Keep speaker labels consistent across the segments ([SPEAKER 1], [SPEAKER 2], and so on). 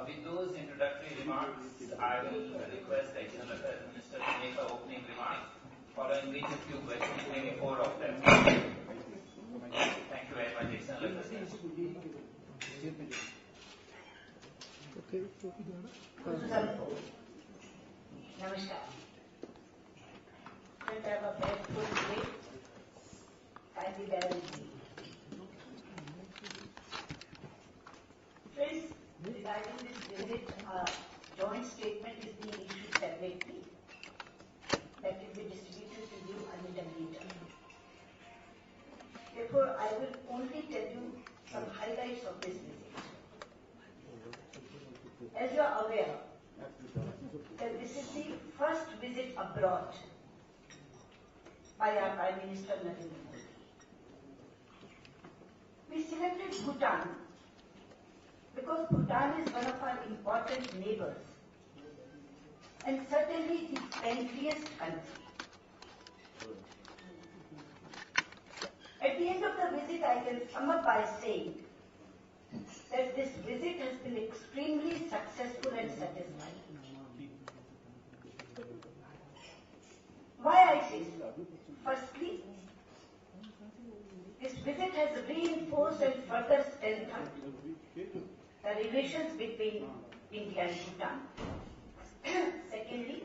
[SPEAKER 1] With those introductory remarks, I will request the External Affairs Minister to make her opening remarks, following which a few questions, maybe 4 of them. Thank you very much, External Affairs Minister.
[SPEAKER 2] Namaskar. Friends, I have a very full day. Kindly bear with me. Friends, regarding this visit, a joint statement is being issued separately that will be distributed to you a little later. Therefore, I will only tell you some highlights of this visit. As you are aware, that this is the first visit abroad by our Prime Minister Narendra Modi. We selected Bhutan because Bhutan is one of our important neighbors and certainly the friendliest country. At the end of the visit, I can sum up by saying that this visit has been extremely successful and satisfying. Why I say so? Firstly, this visit has reinforced and further strengthened the relations between India and Bhutan. Secondly,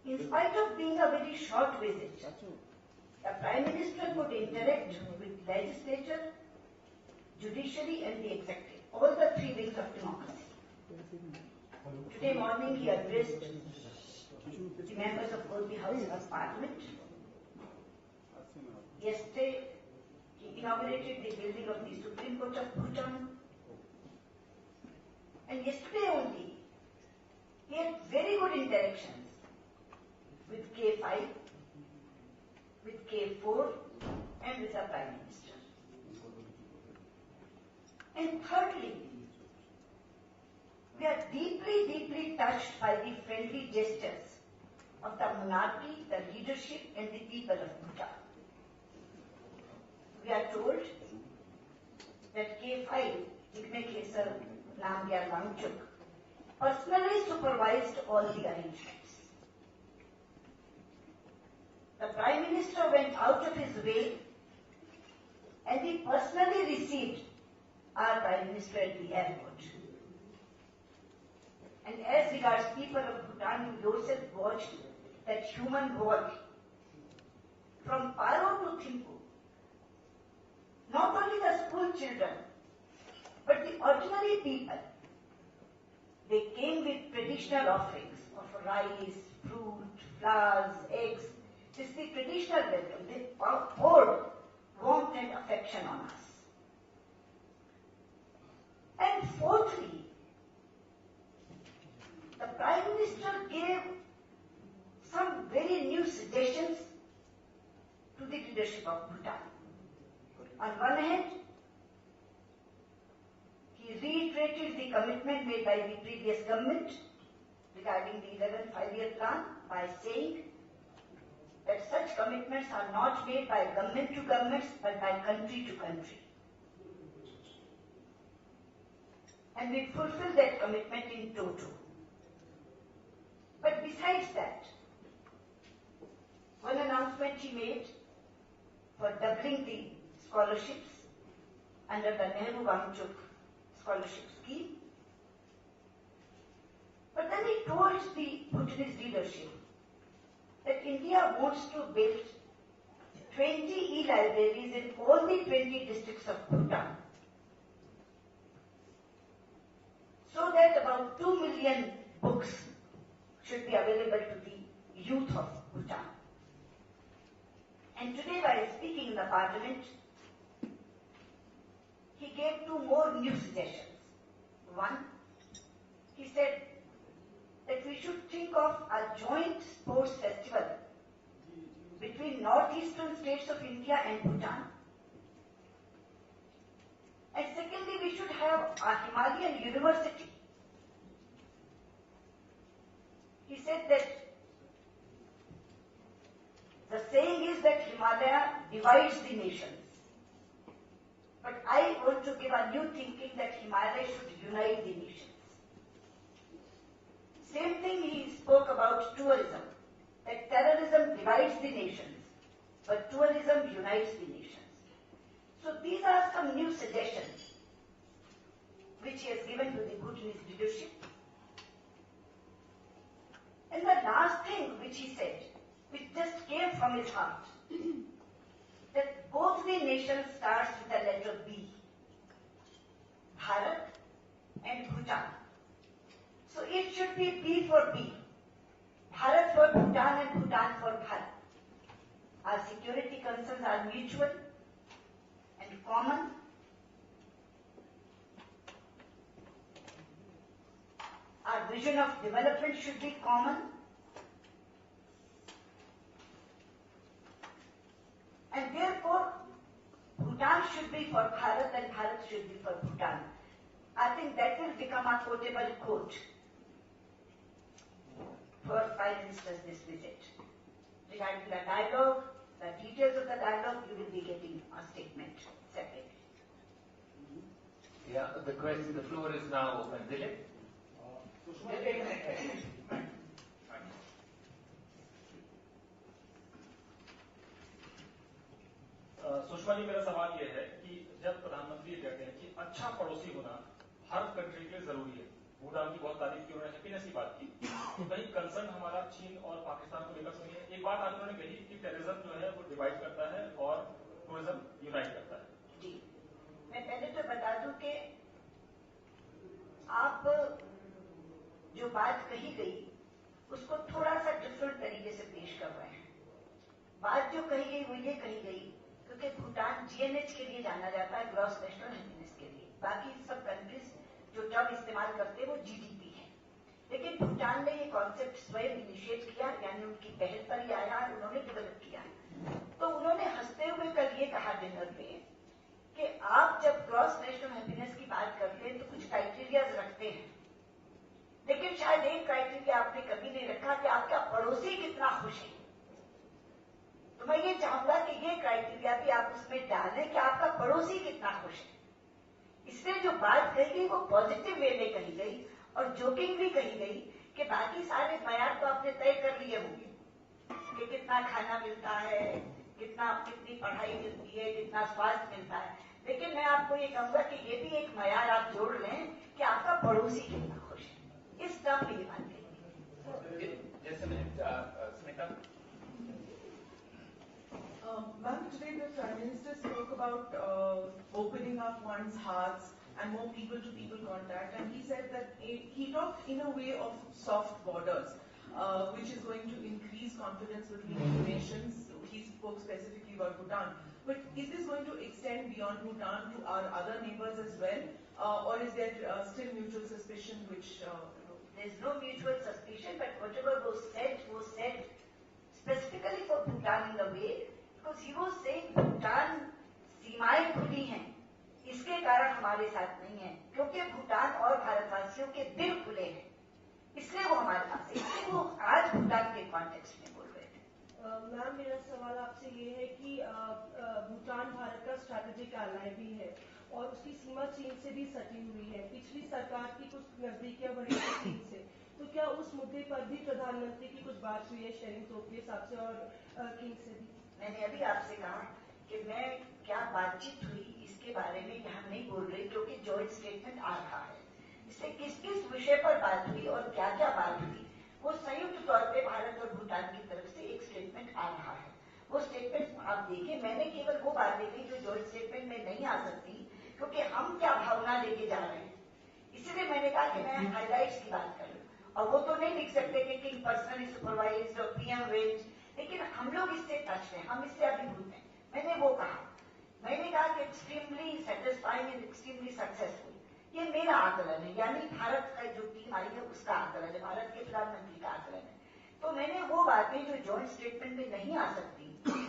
[SPEAKER 2] in spite of being a very short visit, the Prime Minister could interact with legislature, judiciary and the executive, all the 3 wings of democracy. Today morning he addressed the members of both the houses of parliament. Yesterday he inaugurated the building of the Supreme Court of Bhutan. And yesterday only he had very good interactions with K5, with K4 and with the Prime Minister. And thirdly, we are deeply touched by the friendly gestures of the monarchy, the leadership and the people of Bhutan. We are told that K5, Ignakhesar Namgyal Wangchuk, personally supervised all the arrangements. The Prime Minister went out of his way and he personally received our Prime Minister at the airport. And as regards people of Bhutan, you yourself watched that human walk from Paro to Thimphu. Not only the school children, but the ordinary people, they came with traditional offerings of rice, fruit, flowers, eggs. This is the traditional welcome. They poured warmth and affection on us. And fourthly, the Prime Minister gave some very new suggestions to the leadership of Bhutan. On one hand, he reiterated the commitment made by the previous government regarding the 11th 5-year plan by saying that such commitments are not made by government to governments but by country to country. And we fulfill that commitment in toto. But besides that, one announcement he made for doubling the scholarships under the Nehru Wangchuk scholarship scheme. But then he told the Bhutanese leadership that India wants to build 20 e-libraries in all the 20 districts of Bhutan, so that about 2 million books should be available to the youth of Bhutan. And today, while speaking in the parliament, he gave 2 more new suggestions. One, he said that we should think of a joint sports festival between northeastern states of India and Bhutan. And secondly, we should have a Himalayan university. He said that the saying is that Himalaya divides the nations, but I want to give a new thinking that Himalaya should unite the nations. Same thing he spoke about tourism, that terrorism divides the nations, but tourism unites the nations. So these are some new suggestions which he has given to the Bhutanese leadership. And the last thing which he said, which just came from his heart, that both the nations starts with the letter B, Bharat and Bhutan. So it should be B for B, Bharat for Bhutan and Bhutan for Bharat. Our security concerns are mutual and common. Our vision of development should be common. And therefore, Bhutan should be for Bharat and Bharat should be for Bhutan. I think that will become a quotable quote for Prime Minister's this visit. Regarding the dialogue, the details of the dialogue, you will be getting a statement separately.
[SPEAKER 1] Yeah, the floor is now open. Dilip?
[SPEAKER 3] Sushma ji, मेरा सवाल यह है कि जब प्रधानमंत्री कहते हैं कि अच्छा पड़ोसी होना हर कंट्री के लिए जरूरी है, भूटान की बहुत तारीफ की, उन्होंने हैप्पीनेस की बात की, तो कहीं कंसर्न हमारा चीन और पाकिस्तान को लेकर सुनिए। एक बात आज उन्होंने कही कि टेररिज्म जो है वो डिवाइड करता है और टूरिज्म यूनाइट करता है।
[SPEAKER 2] जी, मैं पहले तो बता दूं कि आप जो बात कही गई उसको थोड़ा सा डिफरेंट तरीके से पेश कर रहे हैं। बात जो कही गई वो ये कही गई क्योंकि भूटान जीएनएच के लिए जाना जाता है, ग्रॉस नेशनल हैप्पीनेस के लिए। बाकी सब कंट्रीज जो टर्म इस्तेमाल करते हैं वो जीडीपी है, लेकिन भूटान ने ये कॉन्सेप्ट स्वयं इनिशिएट किया, यानी उनकी पहल पर ही आया और उन्होंने डेवलप किया। तो उन्होंने हंसते हुए कल ये कहा डिनर में कि आप जब ग्रॉस नेशनल हैप्पीनेस की बात करते हैं तो कुछ क्राइटेरियाज रखते हैं, लेकिन शायद एक क्राइटेरिया आपने कभी नहीं रखा कि आपका पड़ोसी कितना खुश है। तो मैं ये चाहूंगा कि ये क्राइटेरिया भी आप उसमें डालें कि आपका पड़ोसी कितना खुश है। इसलिए जो बात कही गई वो पॉजिटिव वे में कही गई और जोकिंग भी कही गई कि बाकी सारे मयार तो आपने तय कर लिए होंगे कि कितना खाना मिलता है, कितनी पढ़ाई मिलती है, कितना स्वास्थ्य मिलता है, लेकिन मैं आपको ये कहूंगा कि ये भी एक मयार आप जोड़ लें कि आपका पड़ोसी कितना खुश है। इस टर्म में ये बात कही।
[SPEAKER 1] Just a minute, Smita.
[SPEAKER 4] Ma'am, today the Prime Minister spoke about opening up one's hearts and more people-to-people contact, and he said that he talked in a way of soft borders, which is going to increase confidence between the nations. He spoke specifically about Bhutan. But is this going to extend beyond Bhutan to our other neighbors as well, or is there still mutual suspicion which...
[SPEAKER 2] There's no mutual suspicion, but whatever was said specifically for Bhutan in a way, because he was saying Bhutan सीमाएं खुली हैं, इसके कारण हमारे साथ नहीं है, क्योंकि भूटान और भारतवासियों के दिल खुले हैं, इसलिए वो हमारे पास है, इसलिए वो आज भूटान के कॉन्टेक्स्ट में बोल रहे थे।
[SPEAKER 5] मैम, मेरा सवाल आपसे ये है कि भूटान भारत का स्ट्रैटेजिक एलाय भी है और उसकी सीमा चीन से भी सटी हुई है। पिछली सरकार की कुछ नजदीकियां बनी है चीन से, तो क्या उस मुद्दे पर भी प्रधानमंत्री की कुछ बात हुई है शेरिंग तोप के हिसाब से और किंग से भी?
[SPEAKER 2] मैंने अभी आपसे कहा कि मैं क्या बातचीत हुई इसके बारे में यहाँ नहीं बोल रही, क्योंकि जॉइंट स्टेटमेंट आ रहा है। इससे किस किस विषय पर बात हुई और क्या क्या बात हुई, वो संयुक्त तौर पे भारत और भूटान की तरफ से एक स्टेटमेंट आ रहा है। वो स्टेटमेंट आप देखिए, मैंने केवल वो बात देखी जो जॉइंट स्टेटमेंट में नहीं आ सकती, क्योंकि हम क्या भावना लेके जा रहे हैं, इसलिए मैंने कहा कि मैं हाईलाइट्स की बात करूं। और वो तो नहीं लिख सकते कि किंग पर्सनली सुपरवाइज्ड और पीएम रेंज, लेकिन हम लोग इससे टच हैं, हम इससे अभिभूत हैं। मैंने वो कहा, मैंने कहा कि extremely satisfying and extremely successful, ये मेरा आकलन है, यानी भारत का जो टीम आई है उसका आकलन है, भारत के प्रधानमंत्री का आकलन है। तो मैंने वो बातें जो जॉइंट स्टेटमेंट में नहीं आ सकती,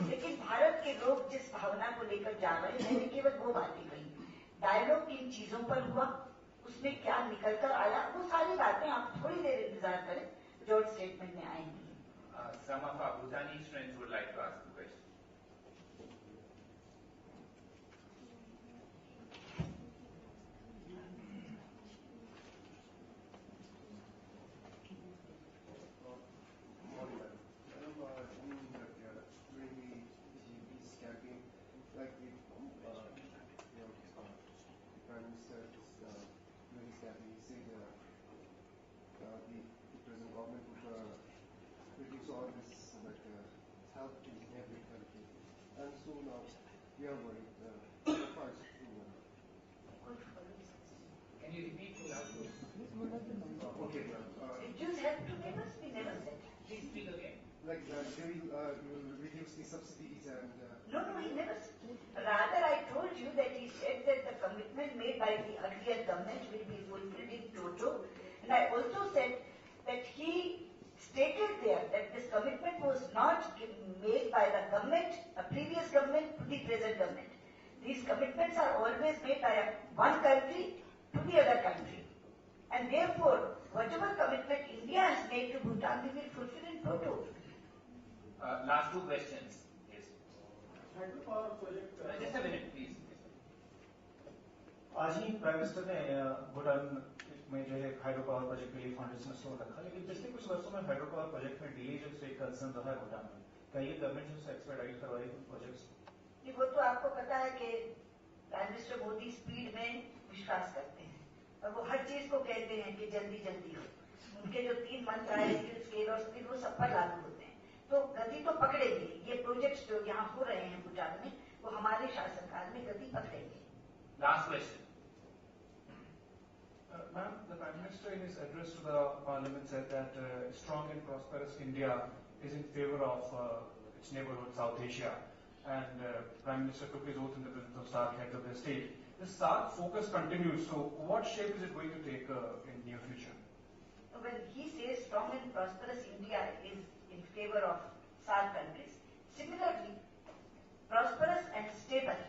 [SPEAKER 2] लेकिन भारत के लोग जिस भावना को लेकर जा रहे हैं, मैंने केवल वो बातें कही। डायलॉग किन चीजों पर हुआ, उसमें क्या निकल कर आया, वो सारी बातें आप थोड़ी देर इंतजार करें, जॉइंट स्टेटमेंट में आएंगी।
[SPEAKER 1] Some of our Bhutanese friends would like to ask the question.
[SPEAKER 6] saw this help to every country, and so now we are worried. First,
[SPEAKER 1] Can you repeat loud?
[SPEAKER 6] okay, ma'am.
[SPEAKER 2] It just help to neighbors, we never said.
[SPEAKER 1] Please speak again.
[SPEAKER 6] Like you will reduce the subsidies and.
[SPEAKER 2] No, he never said. Rather, I told you that he said that the commitment made by the earlier government will be fulfilled in toto. And I also said that he stated there that this commitment was not made by the government, a previous government to the present government. These commitments are always made by one country to the other country. And therefore, whatever commitment India has made to Bhutan, we will fulfill in toto.
[SPEAKER 1] Last two questions. Yes.
[SPEAKER 7] Hydropower project
[SPEAKER 1] Just a minute, please.
[SPEAKER 7] आज ही prime minister ने भूटान में जो है hydro power project के लिए foundation stone रखा, लेकिन पिछले कुछ वर्षों में हाइड्रो पावर प्रोजेक्ट में डिले जो एक कंसर्न रहा है भूटान में, क्या ये गवर्नमेंट से एक्सपेडाइट करवाई प्रोजेक्ट्स?
[SPEAKER 2] वो तो आपको पता है कि प्राइम मिनिस्टर मोदी स्पीड में विश्वास करते हैं और वो हर चीज को कहते हैं कि जल्दी जल्दी हो। उनके जो 3 मंत्र आए स्केल और स्पीड वो सब पर लागू होते हैं, तो गति तो पकड़ेंगे। ये प्रोजेक्ट्स जो यहाँ हो रहे हैं भूटान में वो हमारे शासनकाल में गति पकड़ेंगे।
[SPEAKER 1] Last question.
[SPEAKER 7] Ma'am, the Prime Minister in his address to the Parliament said that strong and prosperous India is in favor of its neighborhood South Asia, and Prime Minister took his oath in the presence of SAARC heads of the state. The SAARC focus continues, so what shape is it going to take in near future?
[SPEAKER 2] When he says strong and prosperous India is in favor of SAARC countries, similarly, prosperous and stable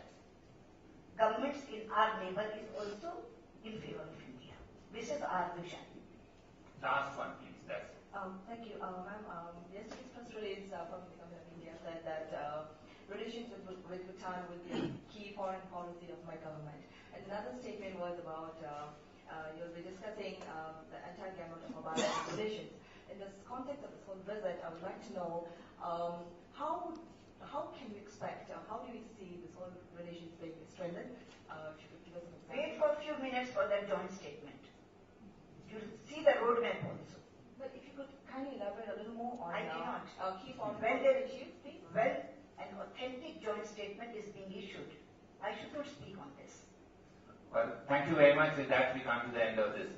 [SPEAKER 2] governments in our neighbor is also in favor of India. This is our vision.
[SPEAKER 1] Last one, please. That's it.
[SPEAKER 8] Thank you, ma'am. Yesterday's press release from the government of India said that relations with Bhutan will be a key foreign policy of my government. And another statement was about you'll be discussing the entire gamut of our bilateral relations. In this context of this whole visit, I would like to know how can we expect, how do we see this whole relations being strengthened? If you could give us an example.
[SPEAKER 2] Wait for a few minutes for that joint statement. You'll see the roadmap also.
[SPEAKER 8] But if you could kindly elaborate a little more on
[SPEAKER 2] I cannot.
[SPEAKER 8] key foreign
[SPEAKER 2] When
[SPEAKER 8] policy
[SPEAKER 2] there
[SPEAKER 8] issues, please.
[SPEAKER 2] When an authentic joint statement is being issued, I should not speak on this.
[SPEAKER 1] Well, thank you very much. With that, we come to the end of this